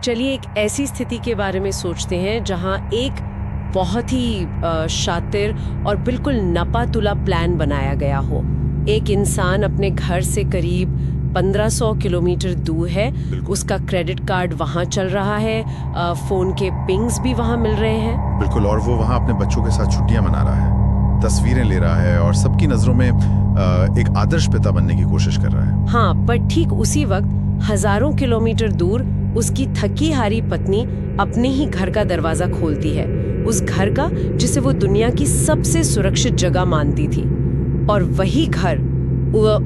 चलिए एक ऐसी स्थिति के बारे में सोचते हैं जहां एक बहुत ही शातिर और बिल्कुल नपा-तुला प्लान बनाया गया हो। एक इंसान अपने घर से करीब 1500 किलोमीटर दूर है, उसका क्रेडिट कार्ड वहाँ चल रहा है, फ़ोन के पिंग्स भी वहाँ मिल रहे हैं। बिल्कुल, और वो वहाँ अपने बच्चों के साथ छुट्टियाँ मना रहा है, तस्वीरें ले रहा है और सबकी नज़रों में एक आदर्श पिता बनने की कोशिश कर रहा है। हाँ, पर ठीक उसी वक्त हज़ारों किलोमीटर दूर उसकी थकी हारी पत्नी अपने ही घर का दरवाज़ा खोलती है, उस घर का जिसे वो दुनिया की सबसे सुरक्षित जगह मानती थी। और वही घर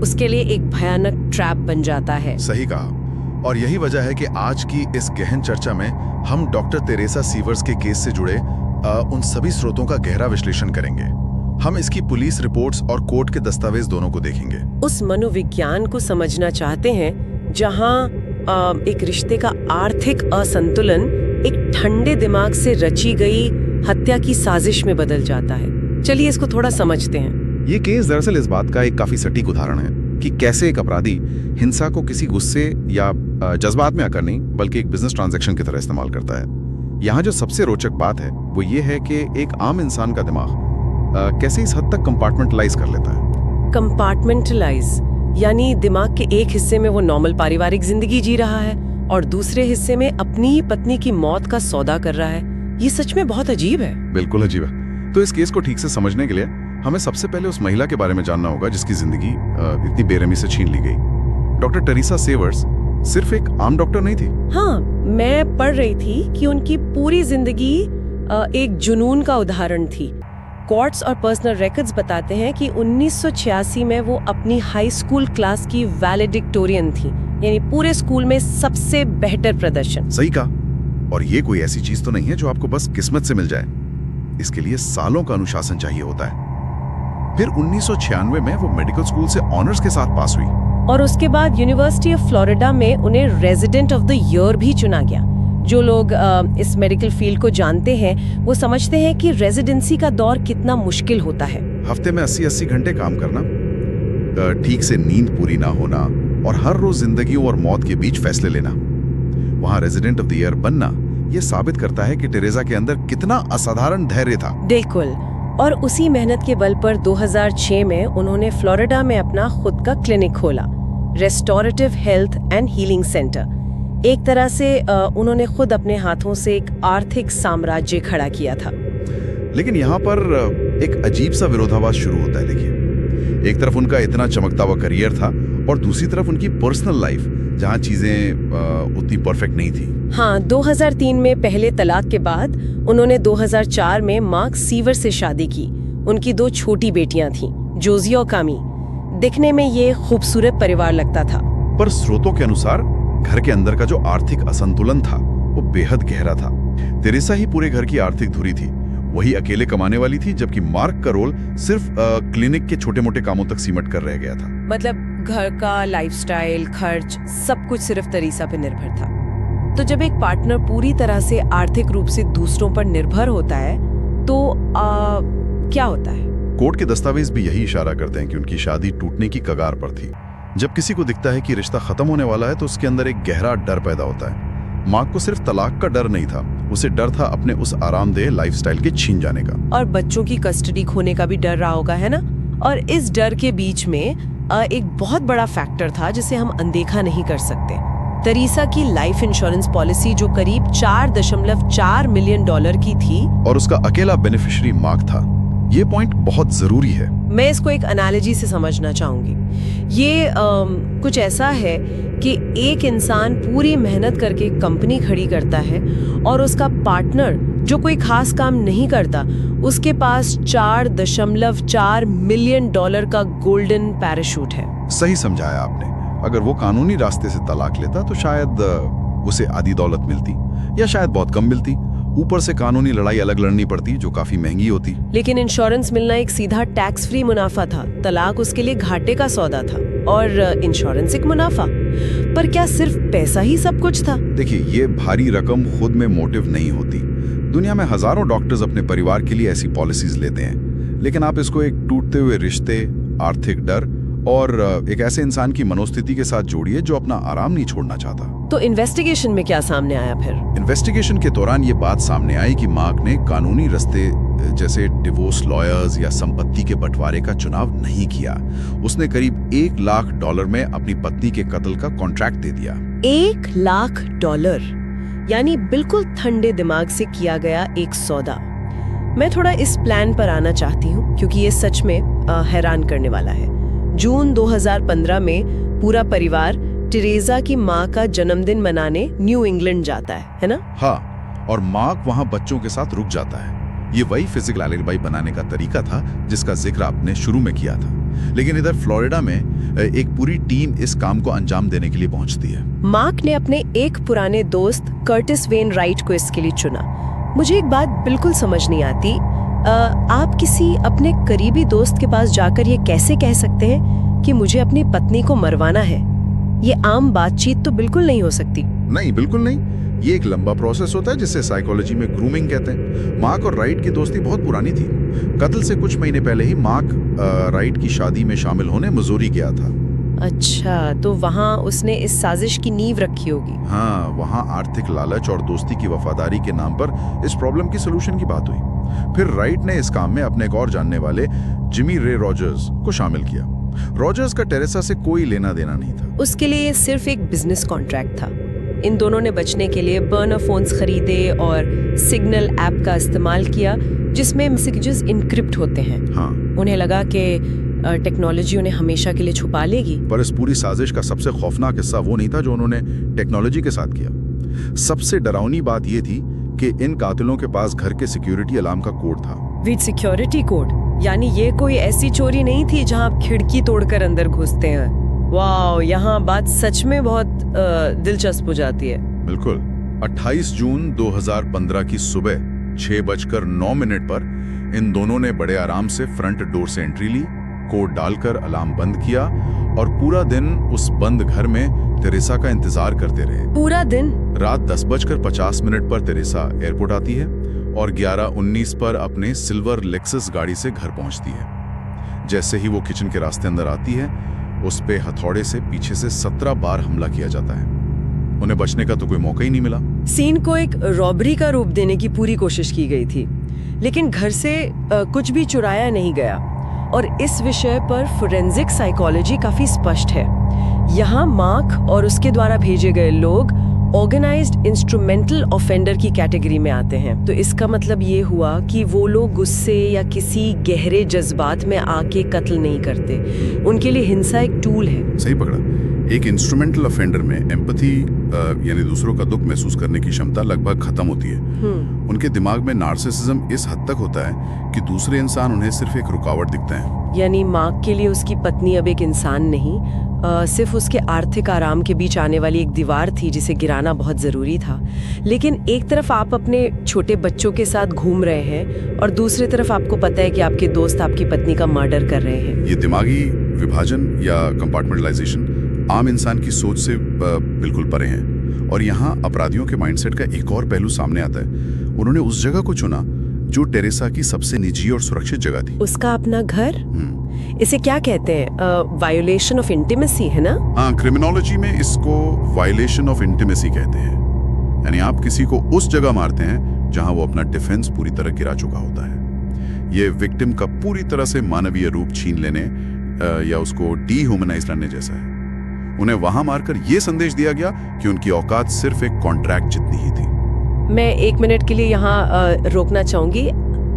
उसके लिए एक भयानक ट्रैप बन जाता है। सही कहा, और यही वजह है कि आज की इस गहन चर्चा में हम डॉक्टर तेरेसा सीवर्स के केस से जुड़े उन सभी स्रोतों का गहरा विश्लेषण करेंगे। हम इसकी पुलिस रिपोर्ट्स और कोर्ट के दस्तावेज दोनों को देखेंगे। उस मनोविज्ञान को समझना चाहते हैं जहां एक रिश्ते का आर्थिक असंतुलन एक ठंडे दिमाग से रची गई हत्या की साजिश में बदल जाता है। चलिए इसको थोड़ा समझते हैं। ये केस दरअसल इस बात का एक काफी सटीक उदाहरण है कि कैसे एक अपराधी हिंसा को किसी गुस्से या जज्बात में आकर नहीं बल्कि एक बिजनेस ट्रांजैक्शन की तरह इस्तेमाल करता है। यहाँ जो सबसे रोचक बात है वो ये है कि एक आम इंसान का दिमाग कैसे इस हद तक कंपार्टमेंटलाइज कर लेता है। कंपार्टमेंटलाइज यानी दिमाग के एक हिस्से में वो नॉर्मल पारिवारिक जिंदगी जी रहा है और दूसरे हिस्से में अपनी ही पत्नी की मौत का सौदा कर रहा है। ये सच में बहुत अजीब है। बिल्कुल अजीब है। तो इस केस को ठीक से समझने के लिए हमें सबसे पहले उस महिला के बारे में जानना होगा जिसकी जिंदगी इतनी बेरहमी से छीन ली गई। डॉक्टर टेरेसा सेवर्स सिर्फ एक आम डॉक्टर नहीं थी। हाँ, मैं पढ़ रही थी कि उनकी पूरी जिंदगी एक जुनून का उदाहरण थी। कोर्ट्स और पर्सनल रिकॉर्ड्स बताते हैं कि 1986 में वो अपनी हाई स्कूल क्लास की वैलेडिक्टोरियन थी, यानी पूरे स्कूल में सबसे बेहतर प्रदर्शन। सही कहा। और ये कोई ऐसी चीज तो नहीं है जो आपको बस किस्मत से मिल जाए। इसके लिए सालों का अनुशासन चाहिए होता है। फिर 1996 में वो मेडिकल स्कूल से ऑनर्स के साथ पास हुई और उसके बाद यूनिवर्सिटी ऑफ फ्लोरिडा में उन्हें रेजिडेंट ऑफ द ईयर भी चुना गया। जो लोग इस मेडिकल फील्ड को जानते हैं वो समझते हैं कि रेजिडेंसी का दौर कितना मुश्किल होता है। हफ्ते में 80-80 घंटे काम करना, ठीक से नींद पूरी ना होना और हर रोज जिंदगियों और मौत के बीच फैसले लेना। वहाँ रेजिडेंट ऑफ द ईयर बनना ये साबित करता है कि टेरेसा के अंदर कितना असाधारण धैर्य था। बिल्कुल। और उसी मेहनत के बल पर 2006 में उन्होंने फ्लोरिडा में अपना खुद का क्लिनिक खोला, restorative health and healing centre. एक तरह से उन्होंने खुद अपने हाथों से एक आर्थिक साम्राज्य खड़ा किया था। लेकिन यहाँ पर एक अजीब सा विरोधाभास शुरू होता है। देखिए, एक तरफ उनका इतना चमकता हुआ करियर था और दूसरी तरफ उनकी पर्सनल लाइफ जहाँ चीजें उतनी परफेक्ट नहीं थी। हाँ, 2003 में पहले तलाक के बाद उन्होंने 2004 में मार्क सीवर से शादी की। उनकी 2 छोटी बेटियां थीं, जोजी और कामी। दिखने में ये खूबसूरत परिवार लगता था, पर स्रोतों के अनुसार घर के अंदर का जो आर्थिक असंतुलन था वो बेहद गहरा था। तेरेसा ही पूरे घर की आर्थिक धुरी थी, वही अकेले कमाने वाली थी, जबकि मार्क का रोल सिर्फ क्लिनिक के छोटे मोटे कामों तक सिमट कर रह गया था। मतलब घर का लाइफस्टाइल, खर्च, सब कुछ सिर्फ तेरेसा पे निर्भर था। तो जब एक पार्टनर पूरी तरह से आर्थिक रूप से दूसरों पर निर्भर होता है तो क्या होता है? कोर्ट के दस्तावेज भी यही इशारा करते हैं कि उनकी शादी टूटने की कगार पर थी। जब किसी को दिखता है कि रिश्ता खत्म होने वाला है तो उसके अंदर एक गहरा डर पैदा होता है। मार्क को सिर्फ तलाक का डर नहीं था, उसे डर था अपने उस आरामदेह लाइफस्टाइल के छीन जाने का, और बच्चों की कस्टडी खोने का भी डर रहा होगा, है ना? और इस डर के बीच में एक बहुत बड़ा फैक्टर था जिसे हम अनदेखा नहीं कर सकते। तेरेसा की लाइफ इंश्योरेंस पॉलिसी जो करीब $4.4 मिलियन की थी, और उसका अकेला बेनिफिशियरी मार्क था। ये पॉइंट बहुत जरूरी है। मैं इसको एक एनालॉजी से समझना चाहूंगी। ये कुछ ऐसा है कि एक इंसान पूरी मेहनत करके कंपनी खड़ी करता है और उसका पार्टनर जो कोई खास काम नहीं करता, उसके पास $4.4 मिलियन का गोल्डन पैराशूट है। सही समझाया आपने। अगर वो कानूनी रास्ते से तलाक लेता तो शायद उसे आधी दौलत मिलती या शायद बहुत कम मिलती। ऊपर से कानूनी लड़ाई अलग लड़नी पड़ती जो काफी महंगी होती। लेकिन इंश्योरेंस मिलना एक सीधा टैक्स फ्री मुनाफा था, तलाक उसके लिए घाटे का सौदा था और इंश्योरेंस एक मुनाफा। पर क्या सिर्फ पैसा ही सब कुछ था? देखिए, ये भारी रकम खुद में मोटिव नहीं होती। दुनिया में हजारों डॉक्टर्स अपने परिवार के लिए ऐसी पॉलिसीज लेते हैं, लेकिन आप इसको एक टूटते हुए रिश्ते, आर्थिक डर और एक ऐसे इंसान की मनोस्थिति के साथ जोड़िए जो अपना आराम नहीं छोड़ना चाहता। तो इन्वेस्टिगेशन में क्या सामने आया फिर? इन्वेस्टिगेशन के दौरान ये बात सामने आई कि मार्क ने कानूनी रास्ते जैसे डिवोर्स लॉयर्स या संपत्ति के बंटवारे का चुनाव नहीं किया। उसने करीब $1 लाख में अपनी पत्नी के कत्ल का कॉन्ट्रैक्ट दे दिया। $1 लाख, यानी बिल्कुल ठंडे दिमाग से किया गया एक सौदा। मैं थोड़ा इस प्लान पर आना चाहती हूँ क्योंकि ये सच में हैरान करने वाला है। जून 2015 में पूरा परिवार टेरेसा की माँ का जन्मदिन मनाने न्यू इंग्लैंड जाता है ना? हाँ, और मार्क वहाँ बच्चों के साथ रुक जाता है। ये वही फिजिकल एलिबाई बनाने का तरीका था जिसका जिक्र आपने शुरू में किया था। लेकिन इधर फ्लोरिडा में एक पूरी टीम इस काम को अंजाम देने के लिए पहुंचती है। मार्क ने अपने एक पुराने दोस्त कर्टिस वेन राइट को इसके लिए चुना। मुझे एक बात बिल्कुल समझ नहीं आती, आप किसी अपने करीबी दोस्त के पास जाकर ये कैसे कह सकते हैं कि मुझे अपनी पत्नी को मरवाना है? ये आम बातचीत तो बिल्कुल नहीं हो सकती। नहीं, बिल्कुल नहीं। ये एक लंबा प्रोसेस होता है जिसे साइकोलॉजी में ग्रूमिंग कहते हैं। मार्क और राइट की दोस्ती बहुत पुरानी थी। कत्ल से कुछ महीने पहले ही मार्क राइट की शादी में शामिल होने मिजोरी गया था। अच्छा, तो वहाँ उसने इस साजिश की नींव रखी होगी। हाँ, वहाँ आर्थिक लालच और दोस्ती की वफादारी के नाम पर इस प्रॉब्लम की सोल्यूशन की बात हुई। फिर राइट ने इस काम में अपने एक और जानने वाले जिमी रे रॉजर्स को शामिल किया। रॉजर्स का टेरेसा से कोई लेना देना नहीं था। उसके लिए ये सिर्फ एक बिजनेस कॉन्ट्रैक्ट था। इन दोनों ने बचने के लिए बर्नर फोन्स खरीदे और सिग्नल ऐप का इस्तेमाल किया जिसमें मैसेजेस इनक्रिप्ट होते हैं। हाँ। उन्हें लगा कि टेक्नोलॉजी उन्हें हमेशा के लिए छुपा लेगी। पर इस पूरी साजिश का सबसे खौफनाक हिस्सा वो नहीं था जो उन्होंने टेक्नोलॉजी के साथ किया। सबसे डरावनी बात ये थी कि इन कातिलों के पास घर के सिक्योरिटी अलार्म का कोड था। विद सिक्योरिटी कोड, यानी ये कोई ऐसी चोरी नहीं थी जहां आप खिड़की तोड़कर अंदर घुसते हैं। वाह, यहाँ बात सच में बहुत दिलचस्प हो जाती है। बिल्कुल। 28 जून 2015 की सुबह 6:09 पर इन दोनों ने बड़े आराम से फ्रंट डोर से एंट्री ली, कोड डालकर अलार्म बंद किया और पूरा दिन उस बंद घर में टेरेसा का इंतजार करते रहे। पूरा दिन? रात 10:50 पर टेरेसा एयरपोर्ट आती है और 11:19 पर अपने सिल्वर लेक्सस गाड़ी से घर पहुंचती है। जैसे ही वो किचन के रास्ते अंदर आती है, उस पे हथौड़े से पीछे से 17 बार हमला किया जाता है। उन्हें बचने का तो कोई मौका ही नहीं मिला। सीन को एक रॉबरी का रूप देने की पूरी कोशिश की गई थी, लेकिन घर से कुछ भी चुराया नहीं गया। और इस विषय पर फोरेंसिक साइकोलॉजी काफी स्पष्ट है। यहाँ मार्क और उसके द्वारा भेजे गए लोग ऑर्गेनाइज्ड इंस्ट्रूमेंटल ऑफेंडर की कैटेगरी में आते हैं। तो इसका मतलब ये हुआ कि वो लोग गुस्से या किसी गहरे जज्बात में आके कत्ल नहीं करते। उनके लिए हिंसा एक टूल है। सही पकड़ा। एक इंस्ट्रूमेंटल ऑफेंडर में एम्पैथी यानी दूसरों का दुख महसूस करने की क्षमता लगभग खत्म होती है। उनके दिमाग में नार्सिसिज्म इस हद तक होता है कि दूसरे इंसान उन्हें सिर्फ एक रुकावट दिखते हैं। यानी मार्क के लिए उसकी पत्नी अब एक इंसान नहीं, सिर्फ उसके आर्थिक आराम के बीच आने वाली एक दीवार थी जिसे गिराना बहुत जरूरी था। लेकिन एक तरफ आप अपने छोटे बच्चों के साथ घूम रहे हैं और दूसरी तरफ आपको पता है कि आपके दोस्त आपकी पत्नी का मर्डर कर रहे हैं। ये दिमागी विभाजन या कंपार्टमेंटलाइजेशन आम इंसान की सोच से बिल्कुल परे हैं। और यहाँ अपराधियों के माइंडसेट का एक और पहलू सामने आता है। उन्होंने उस जगह को चुना जो टेरेसा की सबसे निजी और सुरक्षित जगह थी। उसका अपना घर? इसे क्या कहते हैं? वायोलेशन ऑफ इंटीमेसी, है ना? हाँ, क्रिमिनोलॉजी में इसको वायोलेशन ऑफ इंटीमेसी कहते हैं। यानी आप किसी को उस जगह मारते हैं जहां वो अपना डिफेंस पूरी तरह गिरा चुका होता है। ये विक्टिम का पूरी तरह से मानवीय रूप छीन लेने या उसको डीह्यूमनाइज करने जैसा है। उन्हें वहां मारकर यह संदेश दिया गया कि उनकी औकात सिर्फ एक कॉन्ट्रैक्ट जितनी ही थी। मैं 1 मिनट के लिए यहाँ रोकना चाहूंगी।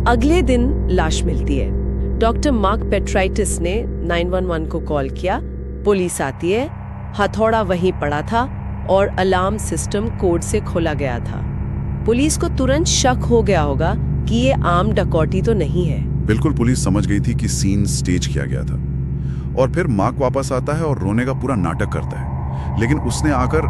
अगले दिन लाश मिलती है। डॉक्टर मार्क पेट्राइटिस ने 911 को कॉल किया। पुलिस आती है। हथौड़ा वहीं पड़ा था और अलार्म सिस्टम कोड से खोला गया था। पुलिस को तुरंत शक हो गया होगा कि ये आम डकैती तो नहीं है। बिल्कुल, पुलिस समझ गई थी कि सीन स्टेज किया गया था। और फिर मार्क वापस आता है और रोने का पूरा नाटक करता है। लेकिन उसने आकर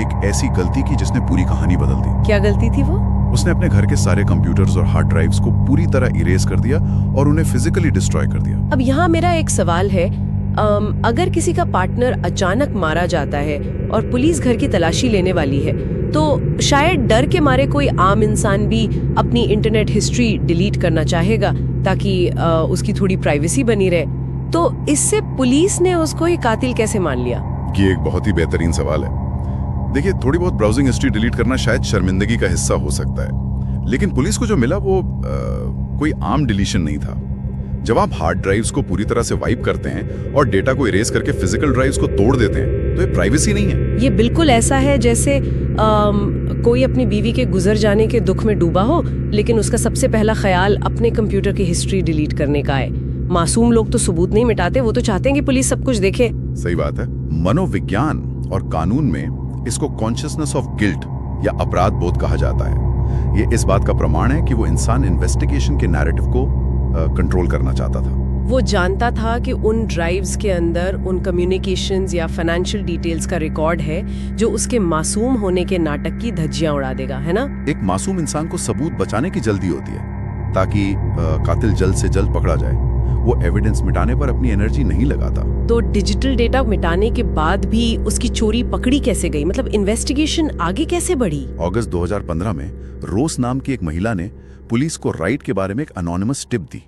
एक ऐसी गलती की जिसने पूरी कहानी बदल दी। क्या गलती थी वो? उसने अपने घर के सारे कंप्यूटर्स और हार्ड ड्राइव्स को पूरी तरह इरेज कर दिया और उन्हें फिजिकली डिस्ट्रॉय कर दिया। अब यहाँ मेरा एक सवाल है, अगर किसी का पार्टनर अचानक मारा जाता है और पुलिस घर की तलाशी लेने वाली है, तो शायद डर के मारे कोई आम इंसान भी अपनी इंटरनेट हिस्ट्री डिलीट करना चाहेगा ताकि उसकी थोड़ी प्राइवेसी बनी रहे। तो इससे पुलिस ने उसको ही कातिल कैसे मान लिया? ये एक बहुत ही बेहतरीन सवाल है। देखिए, थोड़ी बहुत ब्राउजिंग हिस्ट्री डिलीट करना शायद शर्मिंदगी का हिस्सा हो सकता है, लेकिन पुलिस को जो मिला वो कोई आम डिलीशन नहीं था। जब आप हार्ड ड्राइव्स को पूरी तरह से वाइप करते हैं और डेटा को इरेज करके फिजिकल ड्राइव्स को तोड़ देते हैं, तो ये प्राइवेसी नहीं है। ये बिल्कुल ऐसा है जैसे कोई अपनी बीवी के गुजर जाने के दुख में डूबा हो, लेकिन उसका सबसे पहला ख्याल अपने कंप्यूटर की हिस्ट्री डिलीट करने का है। मासूम लोग तो सबूत नहीं मिटाते, वो तो चाहते हैं कि पुलिस सब कुछ देखे। सही बात है। मनोविज्ञान और कानून में इसको कॉन्शियसनेस ऑफ गिल्ट या अपराध बोध कहा जाता है। ये इस बात का प्रमाण है कि वो इंसान इन्वेस्टिगेशन के नैरेटिव को कंट्रोल करना चाहता था। वो जानता था कि उन ड्राइव्स के अंदर उन कम्युनिकेशंस या फाइनेंशियल डिटेल्स का रिकॉर्ड है जो उसके मासूम होने के नाटक की धज्जियां उड़ा देगा, है ना? एक मासूम इंसान को सबूत बचाने की जल्दी होती है ताकि कातिल जल्द से जल्द पकड़ा जाए। वो एविडेंस मिटाने पर अपनी एनर्जी नहीं लगाता। तो डिजिटल डेटा मिटाने के बाद भी उसकी चोरी पकड़ी कैसे गई? मतलब इन्वेस्टिगेशन आगे कैसे बढ़ी? अगस्त 2015 में रोस नाम की एक महिला ने पुलिस को राइट के बारे में एक अनोनिमस टिप दी,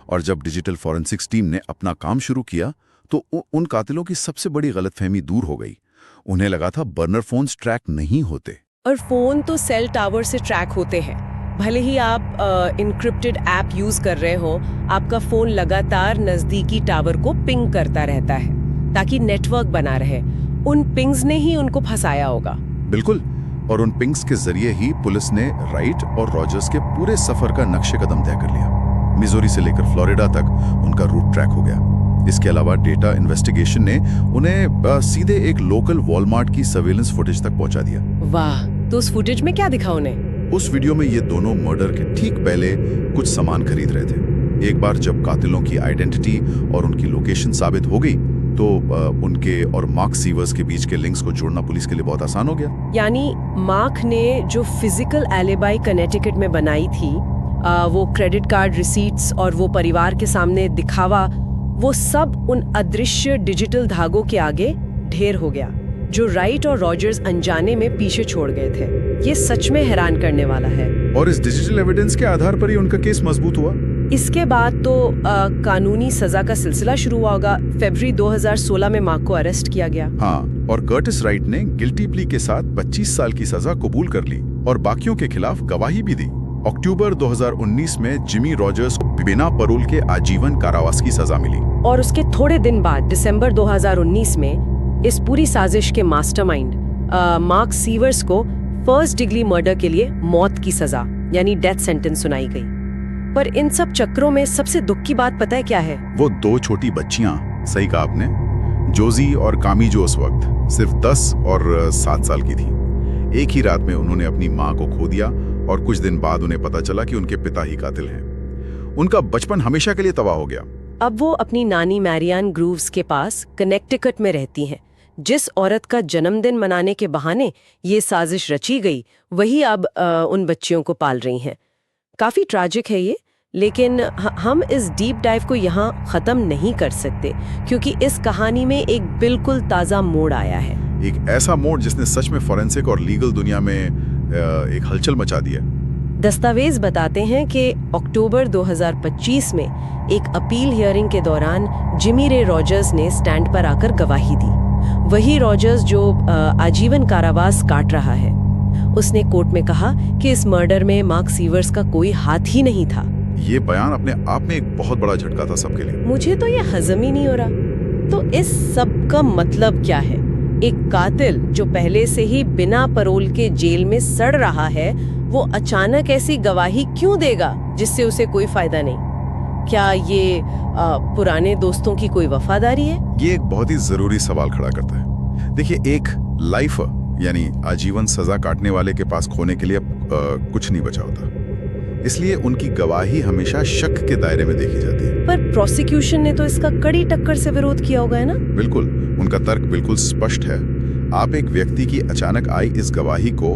और जब डिजिटल फॉरेंसिक्स टीम ने अपना काम शुरू किया तो उन कातिलों की सबसे बड़ी गलतफहमी दूर हो गई। उन्हें लगा था बर्नर फोन्स ट्रैक नहीं होते। और फोन तो सेल टावर से ट्रैक होते हैं। भले ही आप इनक्रिप्टेड ऐप यूज कर रहे हो, आपका फोन लगातार नजदीकी टावर को पिंग करता रहता है ताकि नेटवर्क बना रहे। उन पिंग्स ने ही उनको फंसाया होगा। बिल्कुल, और उन पिंग्स के जरिए ही पुलिस ने राइट और रॉजर्स के पूरे सफर का नक्शे कदम तय कर लिया। मिजोरी से लेकर फ्लोरिडा तक उनका रूट ट्रैक हो गया। इसके अलावा डेटा इन्वेस्टिगेशन ने उन्हें सीधे एक लोकल वॉलमार्ट की सर्वेलेंस फुटेज तक पहुंचा दिया। वाह, तो उस फुटेज में क्या दिखा उन्हें? उस वीडियो में ये दोनों मर्डर के ठीक पहले कुछ सामान खरीद रहे थे। एक बार जब कातिलों की आइडेंटिटी और उनकी लोकेशन साबित हो गई तो उनके और मार्क सीवर्स के बीच के लिंक्स को जोड़ना पुलिस के लिए बहुत आसान हो गया। यानी मार्क ने जो फिजिकल एलिबाई कनेटिकट में बनाई थी, वो क्रेडिट कार्ड रिसीट्स और वो परिवार के सामने दिखावा, वो सब उन अदृश्य डिजिटल धागों के आगे ढेर हो गया जो राइट और रॉजर्स अनजाने में पीछे छोड़ गए थे। ये सच में हैरान करने वाला है। और इस डिजिटल एविडेंस के आधार पर ही उनका केस मजबूत हुआ। इसके बाद तो कानूनी सजा का सिलसिला शुरू हुआ होगा। फरवरी 2016 में मार्क को अरेस्ट किया गया। हाँ, और कर्टिस राइट ने गिल्टी प्ली के साथ 25 साल की सजा कबूल कर ली और बाकियों के खिलाफ गवाही भी दी। अक्टूबर 2019 में जिमी रॉजर्स को बिना परोल के आजीवन कारावास की सजा मिली। और उसके थोड़े दिन बाद दिसंबर 2019 में इस पूरी साजिश के मास्टरमाइंड मार्क सीवर्स को फर्स्ट डिग्री मर्डर के लिए मौत की सजा यानी डेथ सेंटेंस सुनाई गई। पर इन सब चक्रों में सबसे दुख की बात पता है क्या है? वो दो छोटी बच्चियां, सही कहा आपने, जोजी और कामी, जो उस वक्त सिर्फ 10 और 7 साल की थी। एक ही रात में उन्होंने अपनी माँ को खो दिया और कुछ दिन बाद उन्हें पता चला कि उनके पिता ही कातिल हैं। उनका बचपन हमेशा के लिए तबाह हो गया। अब वो अपनी नानी मैरियान ग्रूव्स के पास कनेक्टिकट में रहती हैं। जिस औरत का जन्मदिन मनाने के बहाने ये साजिश रची गई, वही अब उन बच्चियों को पाल रही हैं। काफी ट्रैजिक है ये, लेकिन हम इस डीप डाइव को यहाँ खत्म नहीं कर सकते क्योंकि इस कहानी में एक बिल्कुल ताज़ा मोड़ आया है। एक ऐसा मोड़ जिसने सच में फॉरेंसिक और लीगल दुनिया में एक हलचल मचा दी है। दस्तावेज बताते हैं कि अक्टूबर 2025 में एक अपील हियरिंग के दौरान जिमी रे रॉजर्स ने स्टैंड पर आकर गवाही दी। वही रॉजर्स जो आजीवन कारावास काट रहा है। उसने कोर्ट में कहा कि इस मर्डर में मार्क सीवर्स का कोई हाथ ही नहीं था। ये बयान अपने आप में एक बहुत बड़ा झटका था सबके लिए। मुझे तो ये हजम ही नहीं हो रहा। तो इस सब का मतलब क्या है? एक कातिल जो पहले से ही बिना परोल के जेल में सड़ रहा है, वो अचानक ऐसी गवाही क्यों देगा जिससे उसे कोई फायदा नहीं? क्या ये पुराने दोस्तों की कोई वफादारी है? ये एक बहुत ही जरूरी सवाल खड़ा करता है। देखिए, एक लाइफर यानी आजीवन सजा काटने वाले के पास खोने के लिए कुछ नहीं बचा होता, इसलिए उनकी गवाही हमेशा शक के दायरे में देखी जाती है। पर प्रोसिक्यूशन ने तो इसका कड़ी टक्कर से विरोध किया होगा, है ना? बिल्कुल, उनका तर्क बिल्कुल स्पष्ट है। आप एक व्यक्ति की अचानक आई इस गवाही को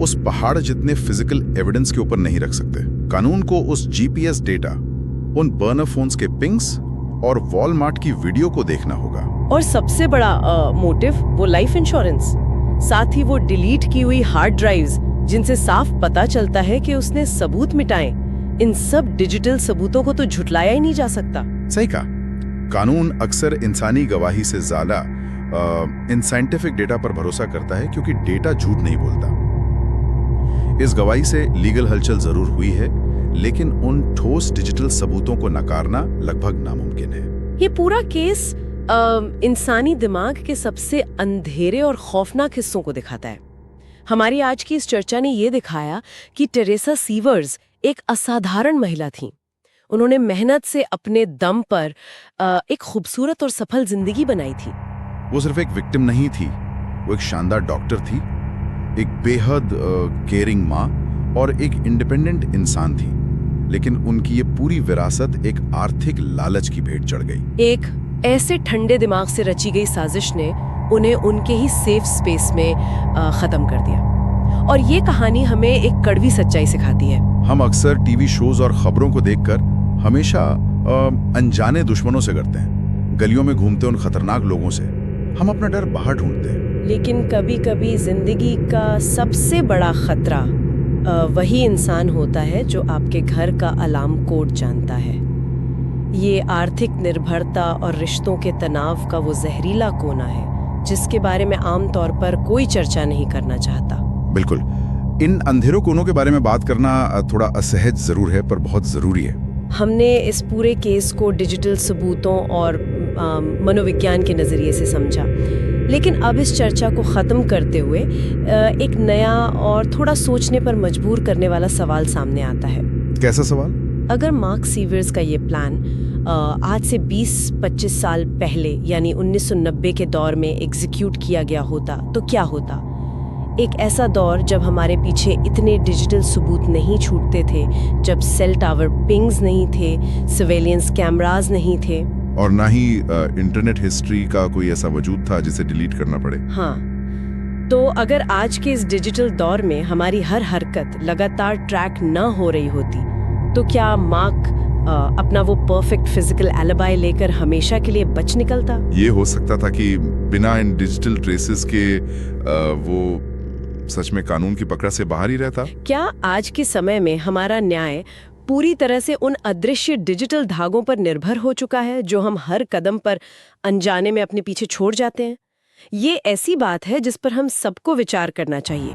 उस पहाड़ जितने फिजिकल एविडेंस के ऊपर नहीं रख सकते। कानून को उस जीपीएस डेटा, उन बर्नर फोन्स के पिंग्स और वॉलमार्ट की वीडियो को देखना होगा। और सबसे बड़ा मोटिव वो लाइफ इंश्योरेंस, साथ ही वो डिलीट की हुई हार्ड ड्राइव्स जिनसे साफ पता चलता है कि उसने सबूत मिटाए। इन सब डिजिटल सबूतों को तो झुटलाया ही नहीं जा सकता। सही कहा। कानून अक्सर इंसानी गवाही से ज्यादा इन साइंटिफिक डेटा पर भरोसा करता है क्योंकि डेटा झूठ नहीं बोलता। इस गवाही से लीगल हलचल जरूर हुई है, लेकिन उन ठोस डिजिटल सबूतों को नकारना लगभग नामुमकिन है। ये पूरा केस इंसानी दिमाग के सबसे अंधेरे और खौफनाक हिस्सों को दिखाता है। हमारी आज की इस चर्चा ने ये दिखाया कि टेरेसा सीवर्स एक असाधारण महिला थीं। उन्होंने मेहनत से अपने दम पर एक खूबसूरत और सफल जिंदगी बनाई थी। वो सिर्फ एक विक्टिम नहीं थी, वो एक शानदार डॉक्टर थी, एक बेहद केयरिंग माँ और एक इंडिपेंडेंट इंसान थी। लेकिन उनकी ये पूरी विरासत एक आर्थिक लालच की भेंट चढ़ गई। एक ऐसे ठंडे दिमाग से रची गई साजिश ने उन्हें उनके ही सेफ स्पेस में खत्म कर दिया। और ये कहानी हमें एक कड़वी सच्चाई सिखाती है। हम अक्सर टीवी शोज और खबरों को देखकर हमेशा अनजाने दुश्मनों से डरते हैं, गलियों में घूमते उन खतरनाक लोगों से हम अपना डर बाहर ढूंढते हैं। लेकिन कभी-कभी जिंदगी का सबसे बड़ा खतरा वही इंसान होता है जो आपके घर का अलार्म कोड जानता है। ये आर्थिक निर्भरता और रिश्तों के तनाव का वो जहरीला कोना है जिसके बारे में आमतौर पर कोई चर्चा नहीं करना चाहता। बिल्कुल, इन अंधेरों कोनों के बारे में बात करना थोड़ा असहज जरूर है, पर बहुत जरूरी है। हमने इस पूरे केस को डिजिटल सबूतों और मनोविज्ञान के नज़रिए से समझा, लेकिन अब इस चर्चा को ख़त्म करते हुए एक नया और थोड़ा सोचने पर मजबूर करने वाला सवाल सामने आता है। कैसा सवाल? अगर मार्क सीवर्स का ये प्लान आज से 20-25 साल पहले यानी 1990 के दौर में एग्जीक्यूट किया गया होता तो क्या होता? एक ऐसा दौर जब हमारे पीछे इतने डिजिटल सबूत नहीं छूटते थे, जब सेल टावर पिंग्स नहीं थे, सर्वेलियंस कैमरास नहीं थे, और ना ही इंटरनेट हिस्ट्री का कोई ऐसा वजूद था जिसे डिलीट करना पड़े। हाँ, तो अगर आज के इस डिजिटल दौर में हमारी हर हरकत लगातार ट्रैक न हो रही होती, तो क्या मार्क अपना वो परफेक्ट फिजिकल एलिबाई लेकर हमेशा के लिए बच निकलता? ये हो सकता था कि बिना इन डिजिटल ट्रेसेस के वो सच में कानून की पकड़ से बाहर ही रहता। क्या आज के समय में हमारा न्याय पूरी तरह से उन अदृश्य डिजिटल धागों पर निर्भर हो चुका है जो हम हर कदम पर अनजाने में अपने पीछे छोड़ जाते हैं? ये ऐसी बात है जिस पर हम सबको विचार करना चाहिए।